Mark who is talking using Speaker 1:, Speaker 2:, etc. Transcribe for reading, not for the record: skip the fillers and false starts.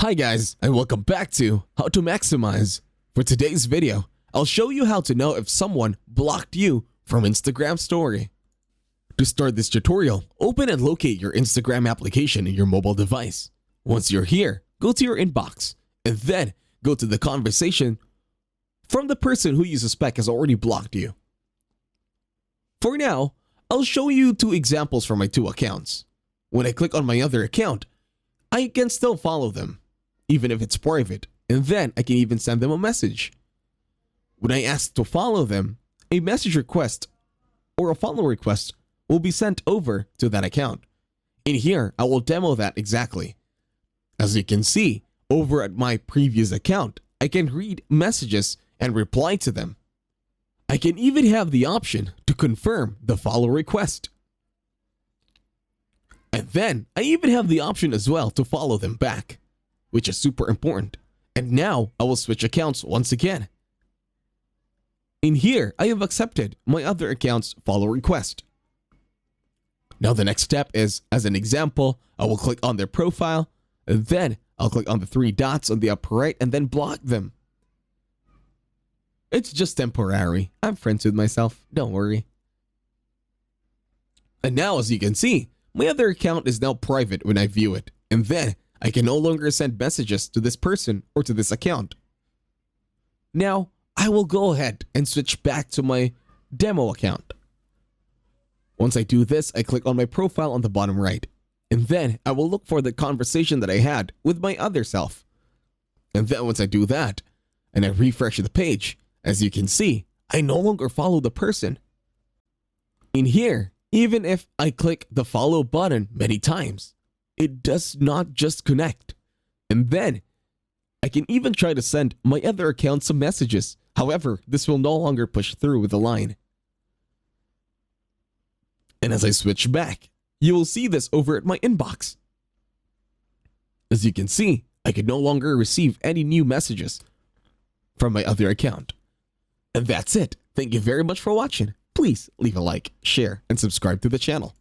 Speaker 1: Hi guys, and welcome back to How to Maximize. For today's video, I'll show you how to know if someone blocked you from Instagram story. To start this tutorial, open and locate your Instagram application in your mobile device. Once you're here, go to your inbox, and then go to the conversation from the person who you suspect has already blocked you. For now, I'll show you two examples from my two accounts. When I click on my other account, I can still follow them, even if it's private, and then I can even send them a message. When I ask to follow them, a message request or a follow request will be sent over to that account. In here, I will demo that exactly. As you can see, over at my previous account, I can read messages and reply to them. I can even have the option to confirm the follow request. And then, I even have the option as well to follow them back, which is super important. And now, I will switch accounts once again. In here, I have accepted my other account's follow request. Now the next step is, as an example, I will click on their profile, and then I'll click on the three dots on the upper right and then block them. It's just temporary. I'm friends with myself, don't worry. And now, as you can see, my other account is now private when I view it, and then I can no longer send messages to this person or to this account. Now, I will go ahead and switch back to my demo account. Once I do this, I click on my profile on the bottom right, and then I will look for the conversation that I had with my other self. And then once I do that, and I refresh the page, as you can see, I no longer follow the person. In here, even if I click the follow button many times, it does not just connect. And then, I can even try to send my other account some messages. However, this will no longer push through with the line. And as I switch back, you will see this over at my inbox. As you can see, I can no longer receive any new messages from my other account. And that's it. Thank you very much for watching. Please leave a like, share, and subscribe to the channel.